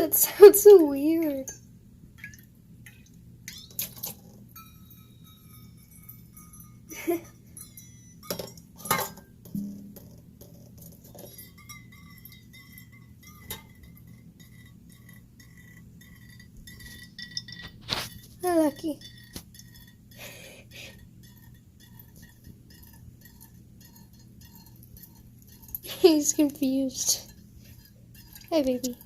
That sounds so weird. Oh, lucky. He's confused. Hi, baby.